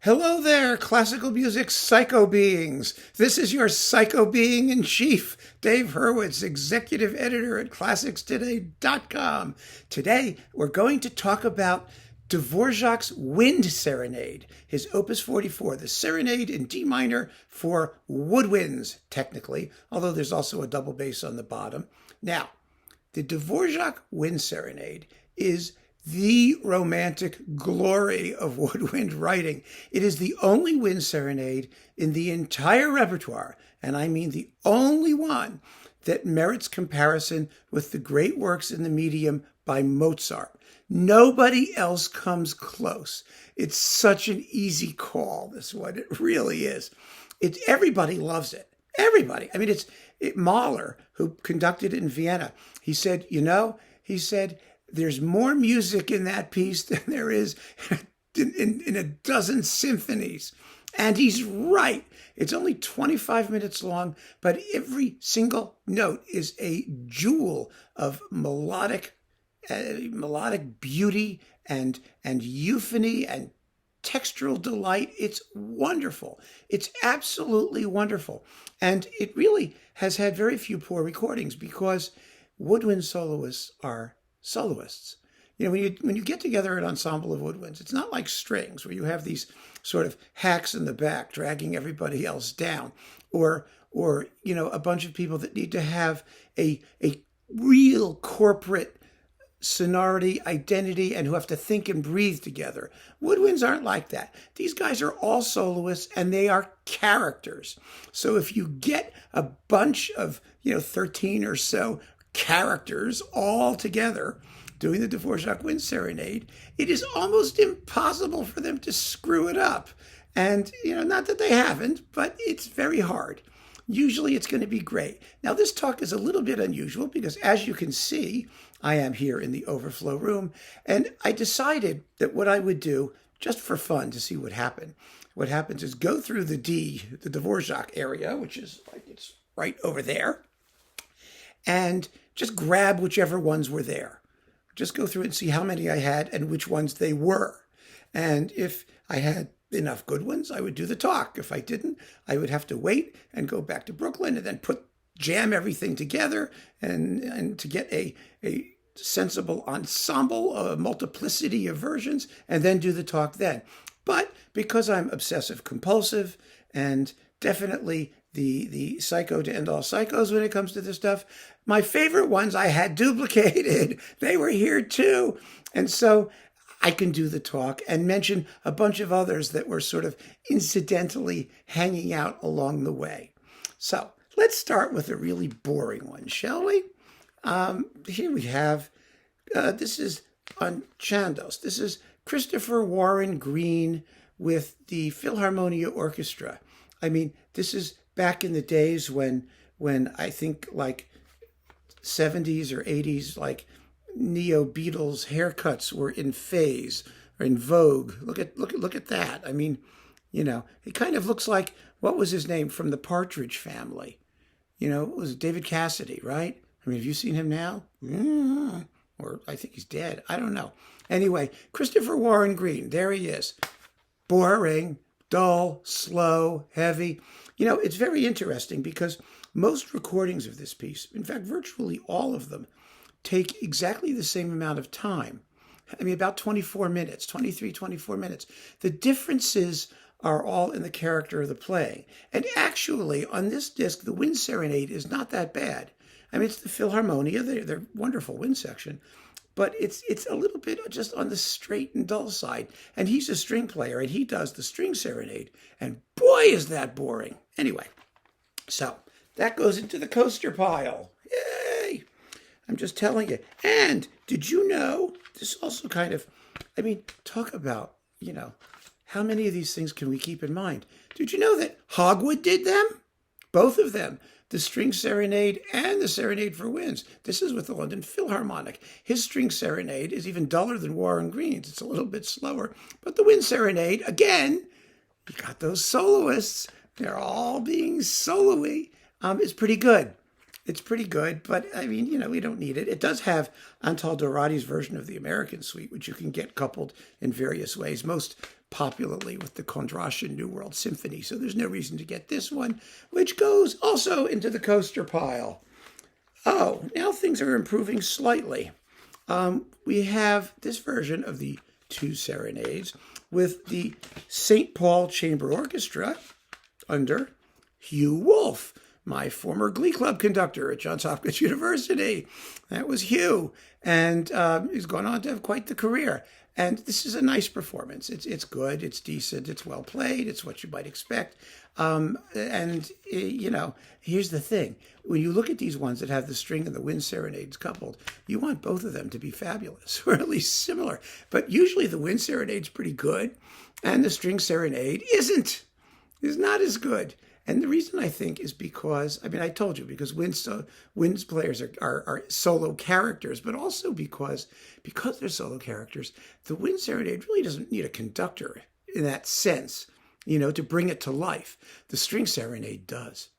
Hello there, classical music psycho beings. This is your psycho being in chief, Dave Hurwitz, executive editor at classicstoday.com. Today, we're going to talk about Dvorak's Wind Serenade, his Opus 44, the Serenade in D minor for woodwinds, technically, although there's also a double bass on the bottom. Now, the Dvorak Wind Serenade is the romantic glory of woodwind writing. It is the only wind serenade in the entire repertoire, and I mean the only one that merits comparison with the great works in the medium by Mozart. Nobody else comes close. It's such an easy call, this one. It really is. Everybody loves it. Everybody. I mean, Mahler, who conducted it in Vienna, he said, there's more music in that piece than there is in a dozen symphonies. And he's right. It's only 25 minutes long, but every single note is a jewel of melodic beauty and euphony and textural delight. It's wonderful. It's absolutely wonderful. And it really has had very few poor recordings because woodwind soloists are soloists. You know, when you get together an ensemble of woodwinds, it's not like strings where you have these sort of hacks in the back dragging everybody else down, or a bunch of people that need to have a real corporate sonority, identity, and who have to think and breathe together. Woodwinds aren't like that. These guys are all soloists and they are characters. So if you get a bunch of 13 or so characters all together doing the Dvorak Wind Serenade, it is almost impossible for them to screw it up. And, not that they haven't, but it's very hard. Usually it's going to be great. Now, this talk is a little bit unusual because, as you can see, I am here in the overflow room, and I decided that what I would do, just for fun to see what happens is go through the Dvorak area, which is it's right over there, and just grab whichever ones were there. Just go through it and see how many I had and which ones they were. And if I had enough good ones, I would do the talk. If I didn't, I would have to wait and go back to Brooklyn and then jam everything together and to get a sensible ensemble, a multiplicity of versions, and then do the talk then. But because I'm obsessive compulsive and definitely the psycho to end all psychos when it comes to this stuff, my favorite ones I had duplicated. They were here too. And so I can do the talk and mention a bunch of others that were sort of incidentally hanging out along the way. So let's start with a really boring one, shall we? Here we have, this is on Chandos. This is Christopher Warren Green with the Philharmonia Orchestra. I mean, this is back in the days when I think like 70s or 80s, like neo-Beatles haircuts were in phase or in vogue. Look at that. I mean, it kind of looks like, what was his name from the Partridge Family? It was David Cassidy, right? I mean, have you seen him now? Or I think he's dead. I don't know. Anyway, Christopher Warren Green, there he is. Boring, dull, slow, heavy. It's very interesting because most recordings of this piece, in fact, virtually all of them, take exactly the same amount of time. I mean, about 24 minutes, 24 minutes. The differences are all in the character of the playing. And actually, on this disc, the Wind Serenade is not that bad. I mean, it's the Philharmonia. They're wonderful wind section. But it's a little bit just on the straight and dull side. And he's a string player, and he does the string serenade. And boy, is that boring. Anyway, so that goes into the coaster pile. Yay! I'm just telling you. And did you know, this also kind of, talk about, how many of these things can we keep in mind? Did you know that Hogwood did them? Both of them. The String Serenade and the Serenade for Winds. This is with the London Philharmonic. His String Serenade is even duller than Warren Green's. It's a little bit slower. But the Wind Serenade, again, you got those soloists. They're all being solo-y. It's pretty good. It's pretty good, but we don't need it. It does have Antal Dorati's version of the American Suite, which you can get coupled in various ways. Most popularly with the Kondratian New World Symphony. So there's no reason to get this one, which goes also into the coaster pile. Oh, now things are improving slightly. We have this version of the two serenades with the St. Paul Chamber Orchestra under Hugh Wolf, my former Glee Club conductor at Johns Hopkins University. That was Hugh, and he's gone on to have quite the career. And this is a nice performance. It's good, it's decent, it's well played, it's what you might expect. Here's the thing. When you look at these ones that have the string and the wind serenades coupled, you want both of them to be fabulous, or at least similar. But usually the wind serenade's pretty good, and the string serenade is not as good. And the reason I think is because, I told you, because wind players are solo characters, but also because they're solo characters, the wind serenade really doesn't need a conductor in that sense, to bring it to life. The string serenade does.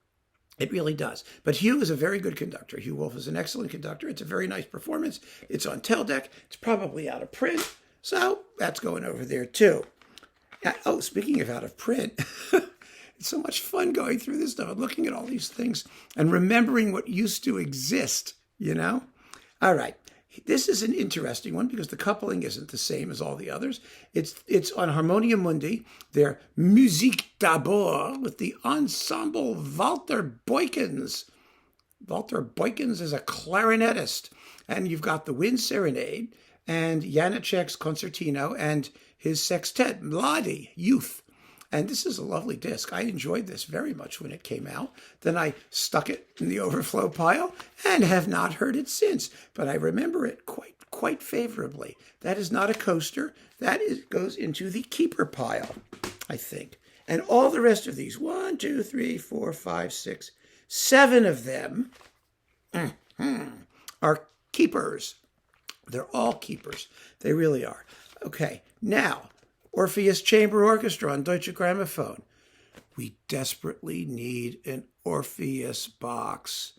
It really does. But Hugh is a very good conductor. Hugh Wolf is an excellent conductor. It's a very nice performance. It's on Teldec. It's probably out of print. So that's going over there too. Oh, speaking of out of print, it's so much fun going through this stuff and looking at all these things and remembering what used to exist, All right. This is an interesting one because the coupling isn't the same as all the others. It's on Harmonia Mundi, their Musique d'Abord with the Ensemble Walter Boeykens. Walter Boeykens is a clarinetist. And you've got the Wind Serenade and Janáček's Concertino and his sextet, Mladý, Youth. And this is a lovely disc. I enjoyed this very much when it came out. Then I stuck it in the overflow pile and have not heard it since. But I remember it quite favorably. That is not a coaster. Goes into the keeper pile, I think. And all the rest of these, 1, 2, 3, 4, 5, 6, 7 of them are keepers. They're all keepers. They really are. Okay, now, Orpheus Chamber Orchestra on Deutsche Grammophon. We desperately need an Orpheus box.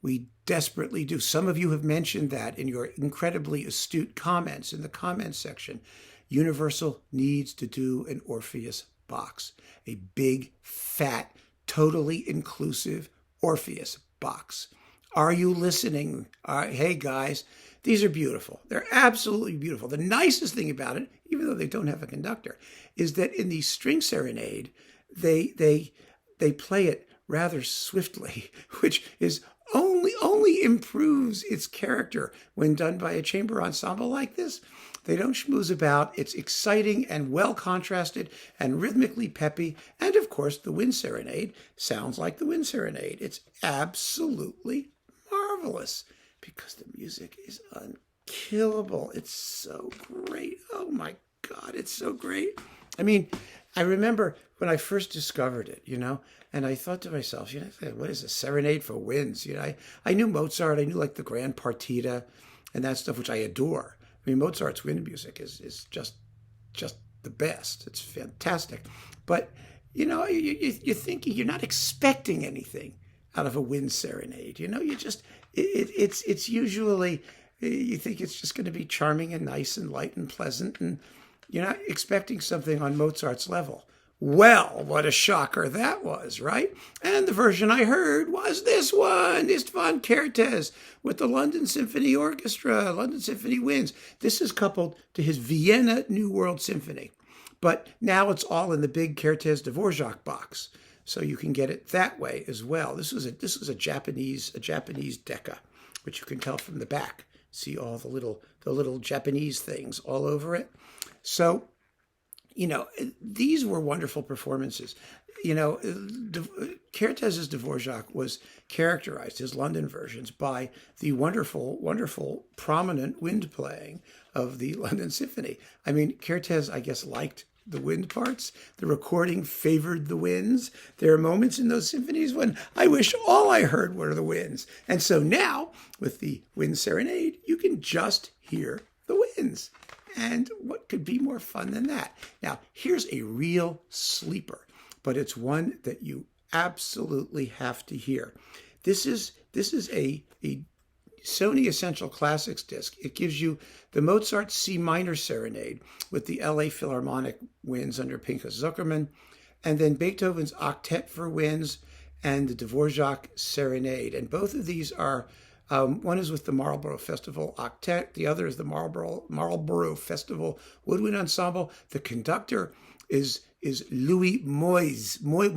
We desperately do. Some of you have mentioned that in your incredibly astute comments in the comments section. Universal needs to do an Orpheus box. A big, fat, totally inclusive Orpheus box. Are you listening? Hey, guys. These are beautiful. They're absolutely beautiful. The nicest thing about it, even though they don't have a conductor, is that in the string serenade, they play it rather swiftly, which is only improves its character when done by a chamber ensemble like this. They don't schmooze about. It's exciting and well contrasted and rhythmically peppy. And of course, the Wind Serenade sounds like the Wind Serenade. It's absolutely marvelous. Because the music is unkillable. It's so great. Oh my God, it's so great. I remember when I first discovered it, and I thought to myself, what is a serenade for winds? I knew Mozart, I knew like the Grand Partita and that stuff, which I adore. Mozart's wind music is just the best. It's fantastic. But, you're thinking, you're not expecting anything out of a wind serenade. It's usually, you think it's just going to be charming and nice and light and pleasant, and you're not expecting something on Mozart's level. Well, what a shocker that was, right? And the version I heard was this one, Istvan Kertész with the London Symphony Orchestra, London Symphony Winds. This is coupled to his Vienna New World Symphony. But now it's all in the big Kertész Dvořák box. So you can get it that way as well. This was a Japanese Decca, which you can tell from the back. See all the little Japanese things all over it. So, these were wonderful performances. Kertész's Dvořák was characterized, his London versions, by the wonderful, prominent wind playing of the London Symphony. Kertész, I guess, liked the wind parts. The recording favored the winds. There are moments in those symphonies when I wish all I heard were the winds. And so now, with the Wind Serenade, you can just hear the winds. And what could be more fun than that? Now, here's a real sleeper, but it's one that you absolutely have to hear. This is a Sony Essential Classics disc. It gives you the Mozart C minor Serenade with the LA Philharmonic winds under Pinchas Zuckerman, and then Beethoven's Octet for winds and the Dvorak Serenade. And both of these are, one is with the Marlborough Festival Octet, the other is the Marlborough Festival Woodwind Ensemble. The conductor is Louis Moise, M-O,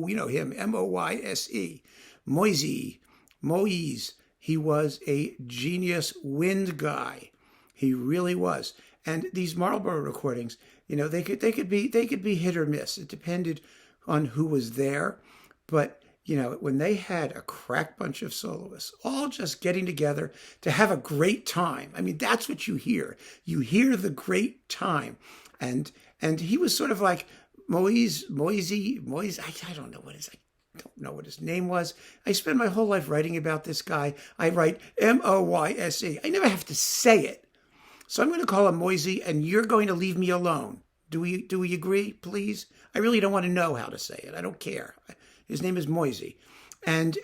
you know him, M-O-Y-S-E, Moise. He was a genius wind guy. He really was. And these Marlborough recordings, you know, they could be hit or miss. It depended on who was there. But, you know, when they had a crack bunch of soloists all just getting together to have a great time, I mean, that's what you hear. You hear the great time. And he was sort of like Moise, I don't know what his name was. I spent my whole life writing about this guy. I write M-O-Y-S-E. I never have to say it. So I'm going to call him Moise, and you're going to leave me alone. Do we agree, please? I really don't want to know how to say it. I don't care. His name is Moise. And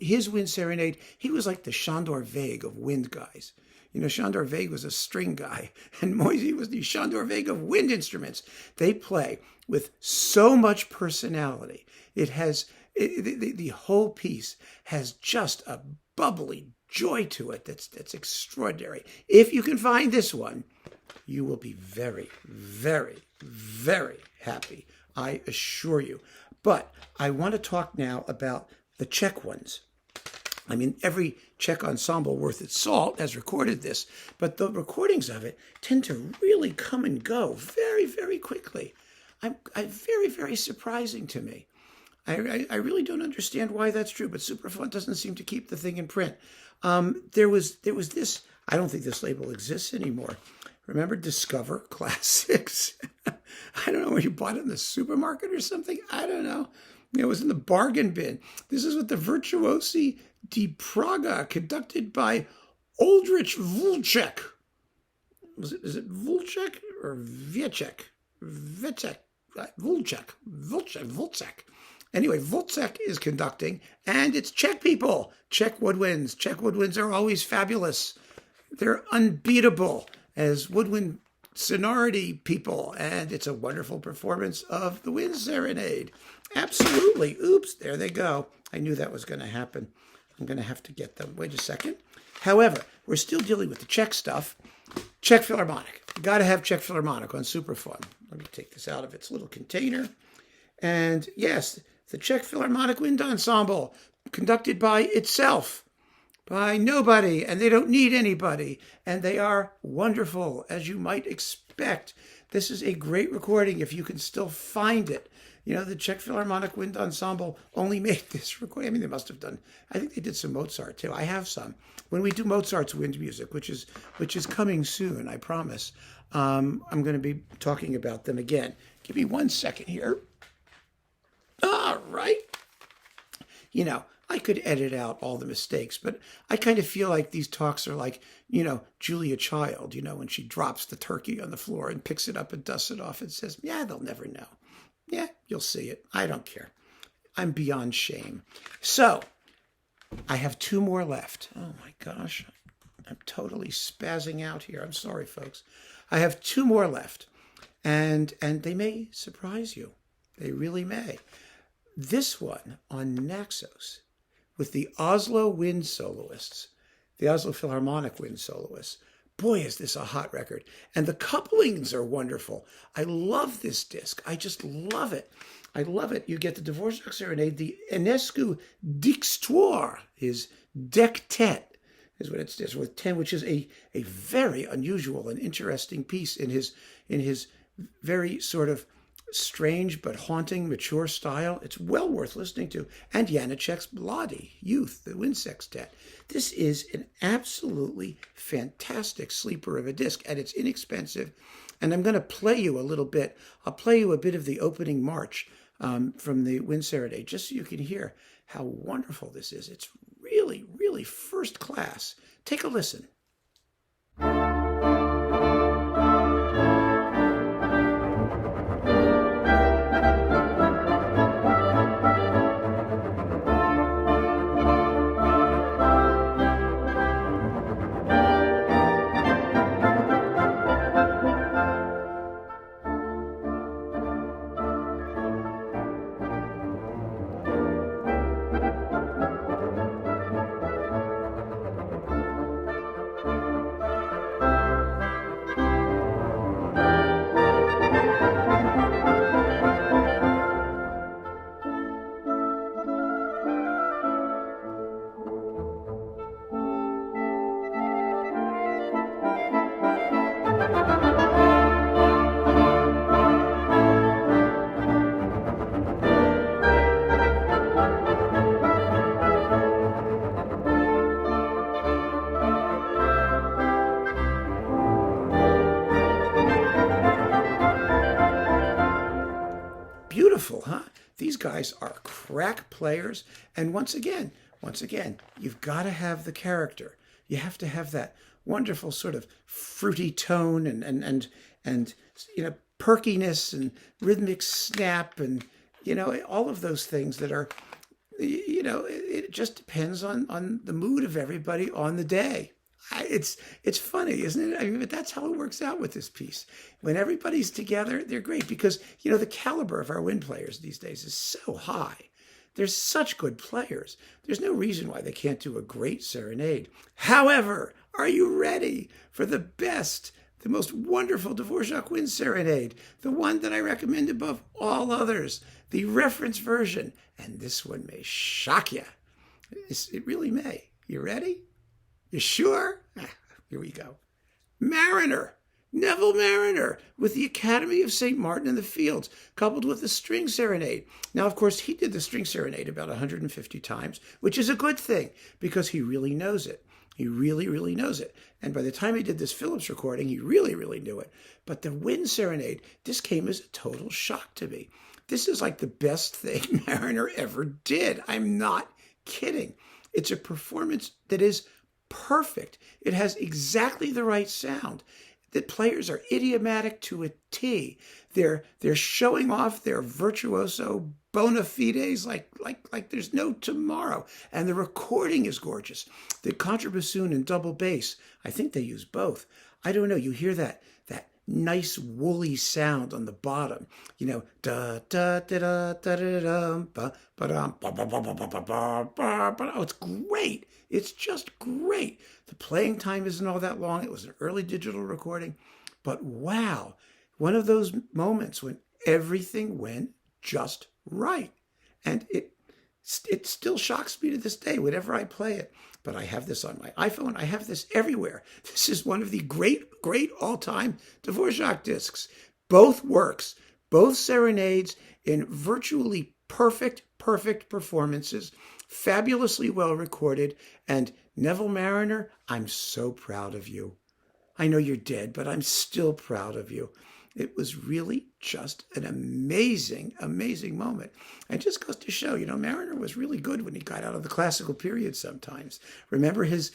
his wind serenade, he was like the Chandor Vague of wind guys. You know, Chandor Vague was a string guy, and Moise was the Chandor Vague of wind instruments. They play with so much personality. The whole piece has just a bubbly joy to it that's extraordinary. If you can find this one, you will be very, very, very happy, I assure you. But I want to talk now about the Czech ones. I mean, every Czech ensemble worth its salt has recorded this, but the recordings of it tend to really come and go very, very quickly. I'm very, very surprising to me. I really don't understand why that's true, but Superfund doesn't seem to keep the thing in print. There was this, I don't think this label exists anymore. Remember Discover Classics? I don't know where you bought it in the supermarket or something. I don't know. It was in the bargain bin. This is with the Virtuosi di Praga, conducted by Oldrich Vulček. Is it Vulček or Viecek? Vulček. Anyway, Vulček is conducting, and it's Czech people. Czech woodwinds. Czech woodwinds are always fabulous. They're unbeatable as woodwind sonority people, and it's a wonderful performance of the Wind Serenade. Absolutely. Oops, there they go. I knew that was going to happen. I'm going to have to get them. Wait a second. However, we're still dealing with the Czech stuff. Czech Philharmonic. You got to have Czech Philharmonic on Superfund. Let me take this out of its little container. And yes, the Czech Philharmonic Wind Ensemble, conducted by itself, by nobody, and they don't need anybody, and they are wonderful, as you might expect. This is a great recording if you can still find it. You know, the Czech Philharmonic Wind Ensemble only made this recording. I mean, they must have done, I think they did some Mozart too. I have some. When we do Mozart's wind music, which is coming soon, I promise, I'm going to be talking about them again. Give me 1 second here. All right. You know, I could edit out all the mistakes, but I kind of feel like these talks are like, you know, Julia Child, you know, when she drops the turkey on the floor and picks it up and dusts it off and says, yeah, they'll never know. Yeah, you'll see it. I don't care. I'm beyond shame. So I have 2 more left. Oh my gosh. I'm totally spazzing out here. I'm sorry, folks. I have 2 more left, and they may surprise you. They really may. This one on Naxos with the Oslo Wind Soloists, the Oslo Philharmonic Wind Soloists. Boy, is this a hot record. And the couplings are wonderful. I love this disc. I just love it. I love it. You get the Dvorak Serenade, the Enescu Dixtoire, his Dectet, is what it is, with 10, which is a very unusual and interesting piece in his very sort of strange but haunting, mature style. It's well worth listening to. And Janicek's Mladi, Youth, the Wind Sextet. This is an absolutely fantastic sleeper of a disc, and it's inexpensive. And I'm going to play you a little bit. I'll play you a bit of the opening march from the Wind Serenade, just so you can hear how wonderful this is. It's really, really first class. Take a listen. beautiful, huh? These guys are crack players. And once again, you've got to have the character. You have to have that wonderful sort of fruity tone and perkiness and rhythmic snap and, all of those things that are, it just depends on the mood of everybody on the day. It's funny, isn't it? I mean, but that's how it works out with this piece. When everybody's together, they're great because, the caliber of our wind players these days is so high. They're such good players. There's no reason why they can't do a great serenade. However, are you ready for the best, the most wonderful Dvorak wind serenade? The one that I recommend above all others, the reference version. And this one may shock you. It really may. You ready? You sure? Here we go. Mariner, Neville Mariner, with the Academy of St. Martin in the Fields, coupled with the string serenade. Now, of course, he did the string serenade about 150 times, which is a good thing because he really knows it. He really, really knows it. And by the time he did this Phillips recording, he really, really knew it. But the wind serenade, this came as a total shock to me. This is like the best thing Mariner ever did. I'm not kidding. It's a performance that is perfect. It has exactly the right sound. The players are idiomatic to a T. They're showing off their virtuoso bona fides like there's no tomorrow. And the recording is gorgeous. The contrabassoon and double bass, I think they use both. I don't know. You hear that nice woolly sound on the bottom. Da da da da da da da ba ba da ba ba ba ba ba ba ba ba. Oh, it's great. It's just great. The playing time isn't all that long. It was an early digital recording, but wow, one of those moments when everything went just right. And it still shocks me to this day whenever I play it. But I have this on my iPhone. I have this everywhere. This is one of the great all-time Dvorak discs. Both works, both serenades in virtually perfect performances, fabulously well recorded. And Neville Mariner, I'm so proud of you. I know you're dead, but I'm still proud of you. It was really just an amazing moment. And it just goes to show, Mariner was really good when he got out of the classical period sometimes. Remember his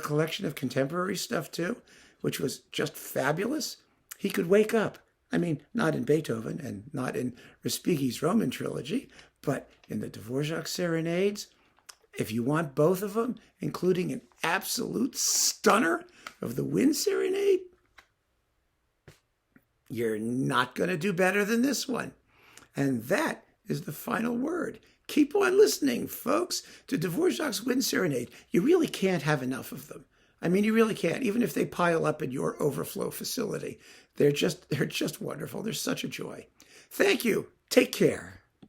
collection of contemporary stuff too, which was just fabulous? He could wake up. I mean, not in Beethoven and not in Respighi's Roman trilogy, but in the Dvorak serenades. If you want both of them, including an absolute stunner of the wind serenade, you're not going to do better than this one. And that is the final word. Keep on listening, folks, to Dvorak's Wind Serenade. You really can't have enough of them. I mean, you really can't, even if they pile up in your overflow facility. They're just wonderful. They're such a joy. Thank you. Take care.